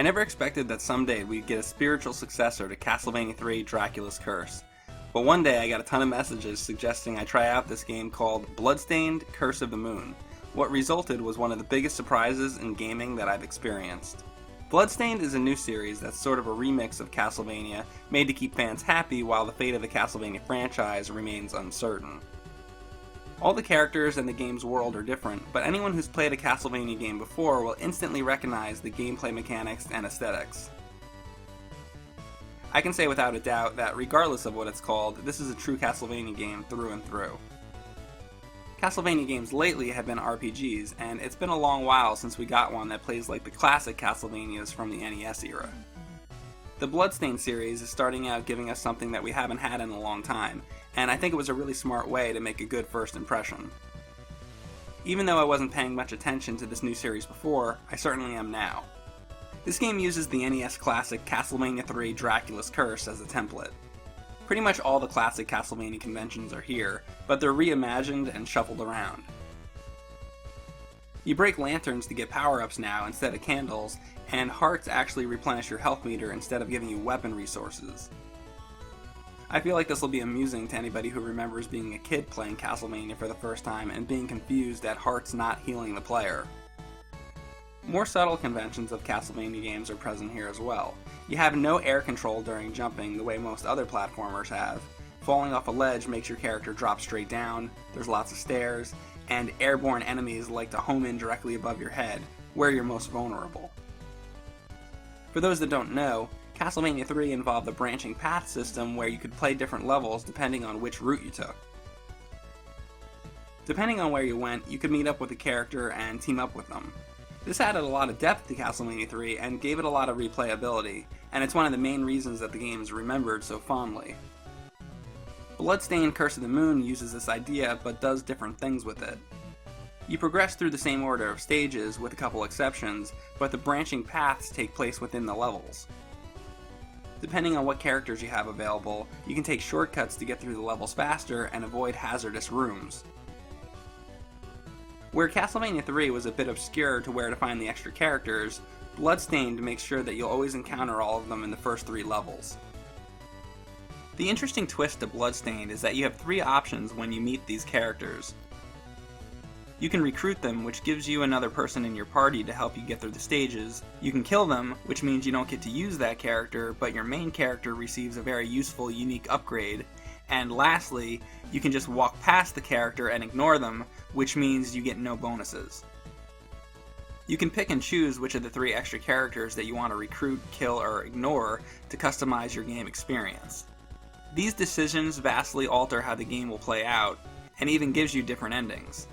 never expected that someday we'd get a spiritual successor to Castlevania 3 Dracula's Curse. But one day I got a ton of messages suggesting I try out this game called Bloodstained, Curse of the Moon. What resulted was one of the biggest surprises in gaming that I've experienced. Bloodstained is a new series that's sort of a remix of Castlevania, made to keep fans happy while the fate of the Castlevania franchise remains uncertain. All the characters in the game's world are different, but anyone who's played a Castlevania game before will instantly recognize the gameplay mechanics and aesthetics. I can say without a doubt that regardless of what it's called, this is a true Castlevania game through and through. Castlevania games lately have been RPGs, and it's been a long while since we got one that plays like the classic Castlevanias from the NES era. The Bloodstained series is starting out giving us something that we haven't had in a long time, and I think it was a really smart way to make a good first impression. Even though I wasn't paying much attention to this new series before, I certainly am now. This game uses the NES classic Castlevania 3 Dracula's Curse as a template. Pretty much all the classic Castlevania conventions are here, but they're reimagined and shuffled around. You break lanterns to get power-ups now instead of candles, and hearts actually replenish your health meter instead of giving you weapon resources. I feel like this will be amusing to anybody who remembers being a kid playing Castlevania for the first time and being confused at hearts not healing the player. More subtle conventions of Castlevania games are present here as well. You have no air control during jumping the way most other platformers have. Falling off a ledge makes your character drop straight down, there's lots of stairs, and airborne enemies like to home in directly above your head, where you're most vulnerable. For those that don't know, Castlevania 3 involved a branching path system where you could play different levels depending on which route you took. Depending on where you went, you could meet up with a character and team up with them. This added a lot of depth to Castlevania 3 and gave it a lot of replayability, and it's one of the main reasons that the game is remembered so fondly. Bloodstained Curse of the Moon uses this idea but does different things with it. You progress through the same order of stages with a couple exceptions, but the branching paths take place within the levels. Depending on what characters you have available, you can take shortcuts to get through the levels faster and avoid hazardous rooms. Where Castlevania 3 was a bit obscure to where to find the extra characters, Bloodstained makes sure that you'll always encounter all of them in the first 3 levels. The interesting twist to Bloodstained is that you have 3 options when you meet these characters. You can recruit them, which gives you another person in your party to help you get through the stages. You can kill them, which means you don't get to use that character, but your main character receives a very useful, unique upgrade. And lastly, you can just walk past the character and ignore them, which means you get no bonuses. You can pick and choose which of the 3 extra characters that you want to recruit, kill, or ignore to customize your game experience. These decisions vastly alter how the game will play out, and even gives you different endings.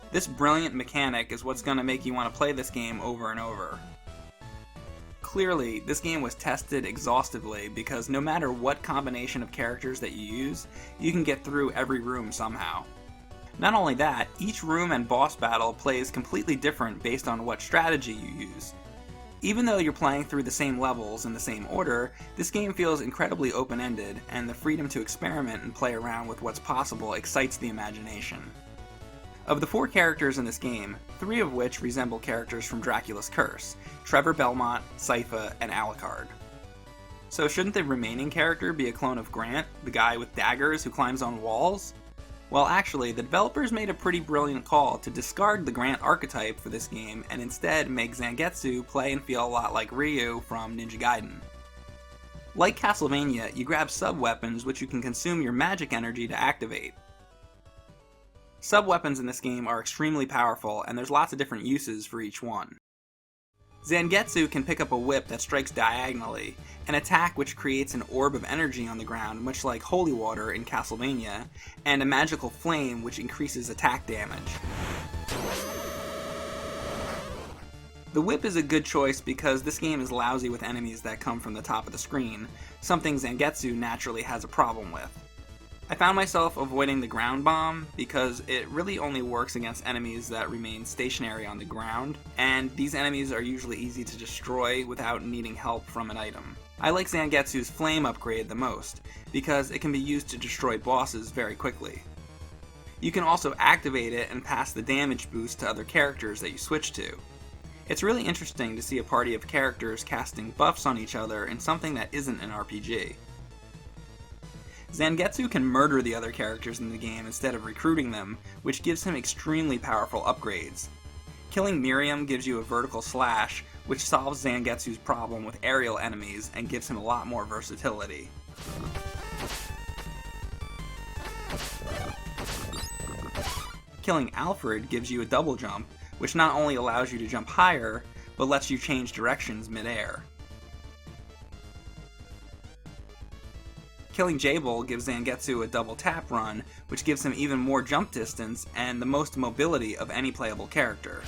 This brilliant mechanic is what's going to make you want to play this game over and over. Clearly, this game was tested exhaustively because no matter what combination of characters that you use, you can get through every room somehow. Not only that, each room and boss battle plays completely different based on what strategy you use. Even though you're playing through the same levels in the same order, this game feels incredibly open-ended, and the freedom to experiment and play around with what's possible excites the imagination. Of the 4 characters in this game, 3 of which resemble characters from Dracula's Curse: Trevor Belmont, Sypha, and Alucard. So shouldn't the remaining character be a clone of Grant, the guy with daggers who climbs on walls? Well, actually, the developers made a pretty brilliant call to discard the Grant archetype for this game and instead make Zangetsu play and feel a lot like Ryu from Ninja Gaiden. Like Castlevania, you grab sub-weapons which you can consume your magic energy to activate. Sub-weapons in this game are extremely powerful, and there's lots of different uses for each one. Zangetsu can pick up a whip that strikes diagonally, an attack which creates an orb of energy on the ground, much like holy water in Castlevania, and a magical flame which increases attack damage. The whip is a good choice because this game is lousy with enemies that come from the top of the screen, something Zangetsu naturally has a problem with. I found myself avoiding the ground bomb because it really only works against enemies that remain stationary on the ground, and these enemies are usually easy to destroy without needing help from an item. I like Zangetsu's flame upgrade the most, because it can be used to destroy bosses very quickly. You can also activate it and pass the damage boost to other characters that you switch to. It's really interesting to see a party of characters casting buffs on each other in something that isn't an RPG. Zangetsu can murder the other characters in the game instead of recruiting them, which gives him extremely powerful upgrades. Killing Miriam gives you a vertical slash, which solves Zangetsu's problem with aerial enemies and gives him a lot more versatility. Killing Alfred gives you a double jump, which not only allows you to jump higher, but lets you change directions mid-air. Killing Jabel gives Zangetsu a double tap run, which gives him even more jump distance and the most mobility of any playable character.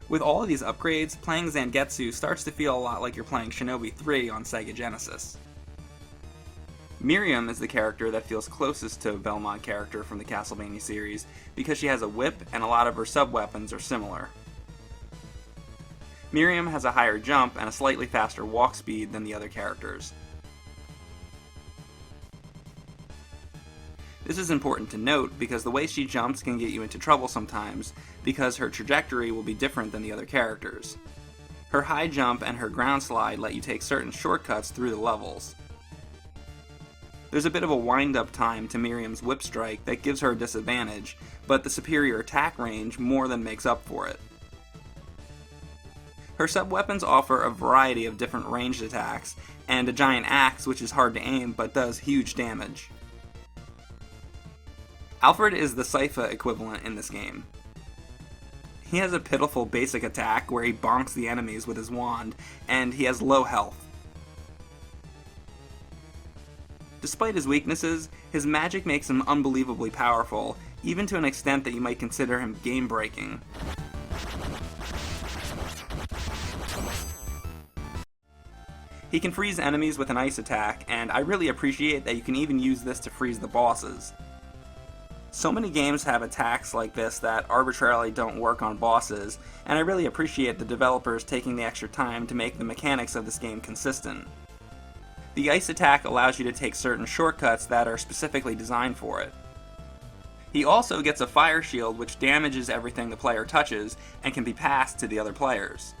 With all of these upgrades, playing Zangetsu starts to feel a lot like you're playing Shinobi 3 on Sega Genesis. Miriam is the character that feels closest to a Belmont character from the Castlevania series because she has a whip and a lot of her sub-weapons are similar. Miriam has a higher jump and a slightly faster walk speed than the other characters. This is important to note because the way she jumps can get you into trouble sometimes because her trajectory will be different than the other characters. Her high jump and her ground slide let you take certain shortcuts through the levels. There's a bit of a wind-up time to Miriam's whip strike that gives her a disadvantage, but the superior attack range more than makes up for it. Her sub-weapons offer a variety of different ranged attacks, and a giant axe which is hard to aim but does huge damage. Alfred is the Sypha equivalent in this game. He has a pitiful basic attack where he bonks the enemies with his wand, and he has low health. Despite his weaknesses, his magic makes him unbelievably powerful, even to an extent that you might consider him game-breaking. He can freeze enemies with an ice attack, and I really appreciate that you can even use this to freeze the bosses. So many games have attacks like this that arbitrarily don't work on bosses, and I really appreciate the developers taking the extra time to make the mechanics of this game consistent. The ice attack allows you to take certain shortcuts that are specifically designed for it. He also gets a fire shield which damages everything the player touches and can be passed to the other players.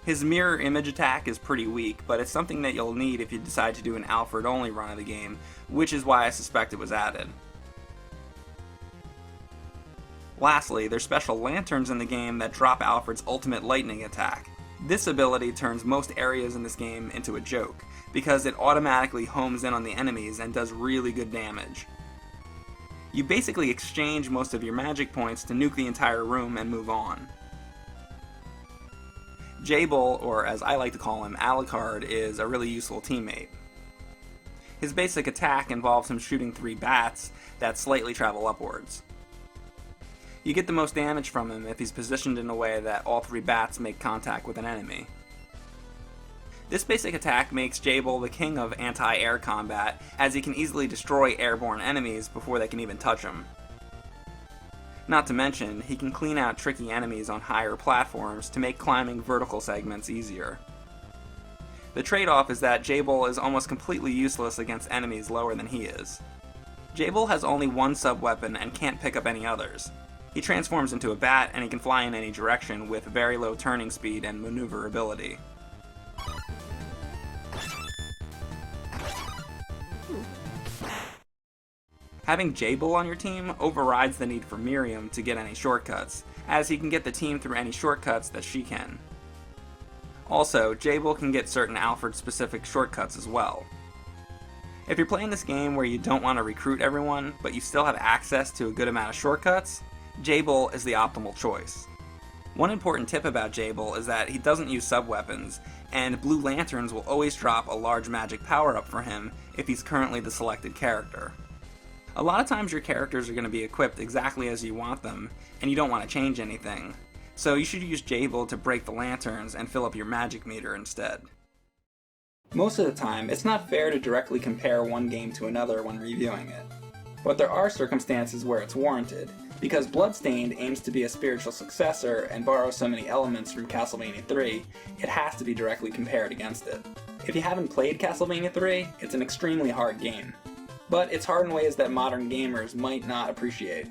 His mirror image attack is pretty weak, but it's something that you'll need if you decide to do an Alfred only run of the game, which is why I suspect it was added. Lastly, there's special lanterns in the game that drop Alfred's ultimate lightning attack. This ability turns most areas in this game into a joke, because it automatically homes in on the enemies and does really good damage. You basically exchange most of your magic points to nuke the entire room and move on. Jabel, or as I like to call him, Alucard, is a really useful teammate. His basic attack involves him shooting 3 bats that slightly travel upwards. You get the most damage from him if he's positioned in a way that all 3 bats make contact with an enemy. This basic attack makes Jabel the king of anti-air combat, as he can easily destroy airborne enemies before they can even touch him. Not to mention, he can clean out tricky enemies on higher platforms to make climbing vertical segments easier. The trade-off is that Jabel is almost completely useless against enemies lower than he is. Jabel has only one sub-weapon and can't pick up any others. He transforms into a bat and he can fly in any direction with very low turning speed and maneuverability. Having Jabel on your team overrides the need for Miriam to get any shortcuts, as he can get the team through any shortcuts that she can. Also, Jabel can get certain Alfred-specific shortcuts as well. If you're playing this game where you don't want to recruit everyone, but you still have access to a good amount of shortcuts, Jabel is the optimal choice. One important tip about Jabel is that he doesn't use sub-weapons, and blue lanterns will always drop a large magic power-up for him if he's currently the selected character. A lot of times your characters are going to be equipped exactly as you want them, and you don't want to change anything, so you should use Jabel to break the lanterns and fill up your magic meter instead. Most of the time, it's not fair to directly compare one game to another when reviewing it, but there are circumstances where it's warranted, because Bloodstained aims to be a spiritual successor and borrows so many elements from Castlevania 3, it has to be directly compared against it. If you haven't played Castlevania 3, it's an extremely hard game. but it's hard in ways that modern gamers might not appreciate.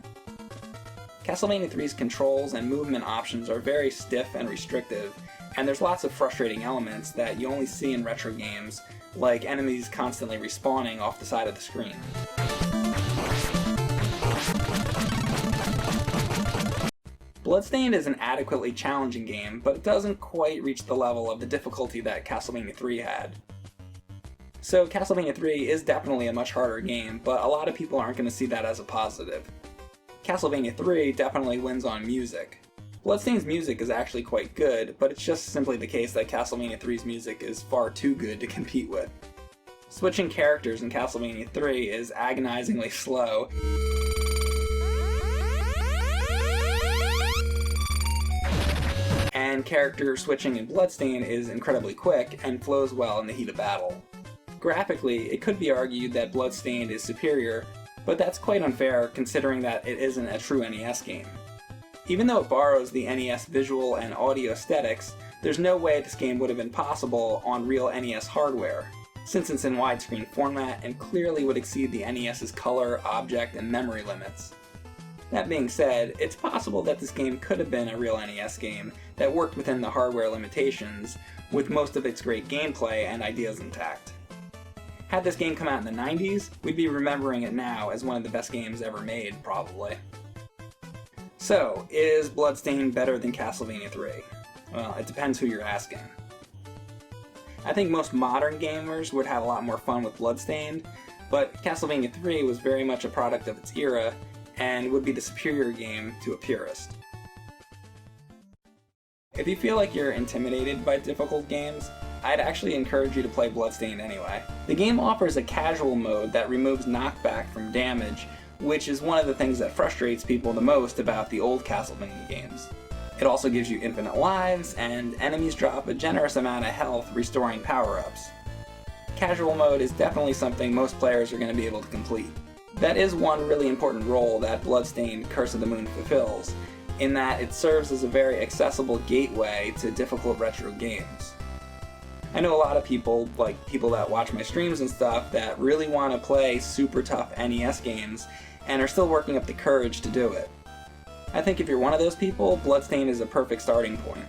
Castlevania 3's controls and movement options are very stiff and restrictive, and there's lots of frustrating elements that you only see in retro games, like enemies constantly respawning off the side of the screen. Bloodstained is an adequately challenging game, but it doesn't quite reach the level of the difficulty that Castlevania 3 had. So Castlevania 3 is definitely a much harder game, but a lot of people aren't going to see that as a positive. Castlevania 3 definitely wins on music. Bloodstained's music is actually quite good, but it's just simply the case that Castlevania 3's music is far too good to compete with. Switching characters in Castlevania 3 is agonizingly slow, and character switching in Bloodstained is incredibly quick and flows well in the heat of battle. Graphically, it could be argued that Bloodstained is superior, but that's quite unfair considering that it isn't a true NES game. Even though it borrows the NES visual and audio aesthetics, there's no way this game would have been possible on real NES hardware, since it's in widescreen format and clearly would exceed the NES's color, object, and memory limits. That being said, it's possible that this game could have been a real NES game that worked within the hardware limitations, with most of its great gameplay and ideas intact. Had this game come out in the 90s, we'd be remembering it now as one of the best games ever made, probably. So, is Bloodstained better than Castlevania 3? Well, it depends who you're asking. I think most modern gamers would have a lot more fun with Bloodstained, but Castlevania 3 was very much a product of its era, and would be the superior game to a purist. If you feel like you're intimidated by difficult games, I'd actually encourage you to play Bloodstained anyway. The game offers a casual mode that removes knockback from damage, which is one of the things that frustrates people the most about the old Castlevania games. It also gives you infinite lives, and enemies drop a generous amount of health, restoring power-ups. Casual mode is definitely something most players are going to be able to complete. That is one really important role that Bloodstained Curse of the Moon fulfills, in that it serves as a very accessible gateway to difficult retro games. I know a lot of people, like people that watch my streams and stuff, that really want to play super tough NES games and are still working up the courage to do it. I think if you're one of those people, Bloodstained is a perfect starting point.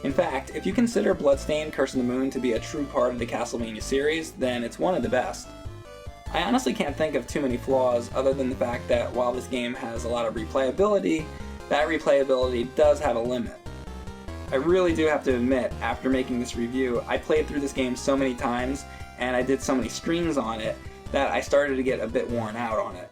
In fact, if you consider Bloodstained Curse of the Moon to be a true part of the Castlevania series, then it's one of the best. I honestly can't think of too many flaws other than the fact that while this game has a lot of replayability, that replayability does have a limit. I really do have to admit, after making this review, I played through this game so many times, and I did so many streams on it, that I started to get a bit worn out on it.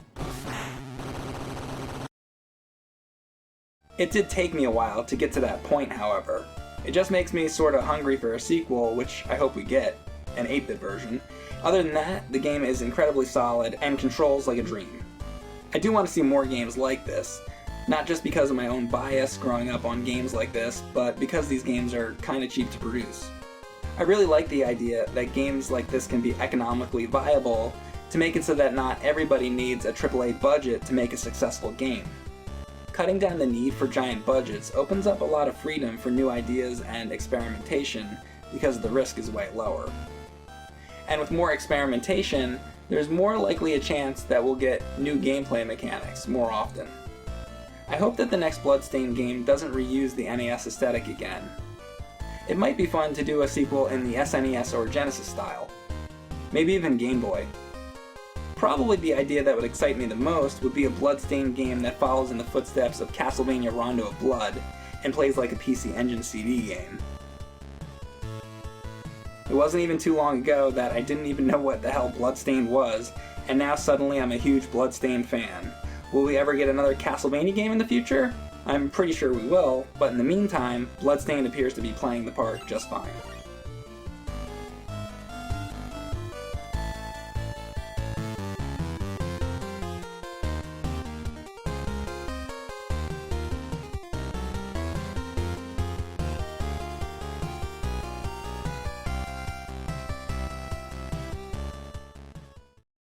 It did take me a while to get to that point, however. It just makes me sort of hungry for a sequel, which I hope we get, an 8-bit version. Other than that, the game is incredibly solid and controls like a dream. I do want to see more games like this, not just because of my own bias growing up on games like this, but because these games are kinda cheap to produce. I really like the idea that games like this can be economically viable to make it so that not everybody needs a AAA budget to make a successful game. Cutting down the need for giant budgets opens up a lot of freedom for new ideas and experimentation because the risk is way lower. And with more experimentation, there's more likely a chance that we'll get new gameplay mechanics more often. I hope that the next Bloodstained game doesn't reuse the NES aesthetic again. It might be fun to do a sequel in the SNES or Genesis style. Maybe even Game Boy. Probably the idea that would excite me the most would be a Bloodstained game that follows in the footsteps of Castlevania Rondo of Blood and plays like a PC Engine CD game. It wasn't even too long ago that I didn't even know what the hell Bloodstained was, and now suddenly I'm a huge Bloodstained fan. Will we ever get another Castlevania game in the future? I'm pretty sure we will, but in the meantime, Bloodstained appears to be playing the part just fine.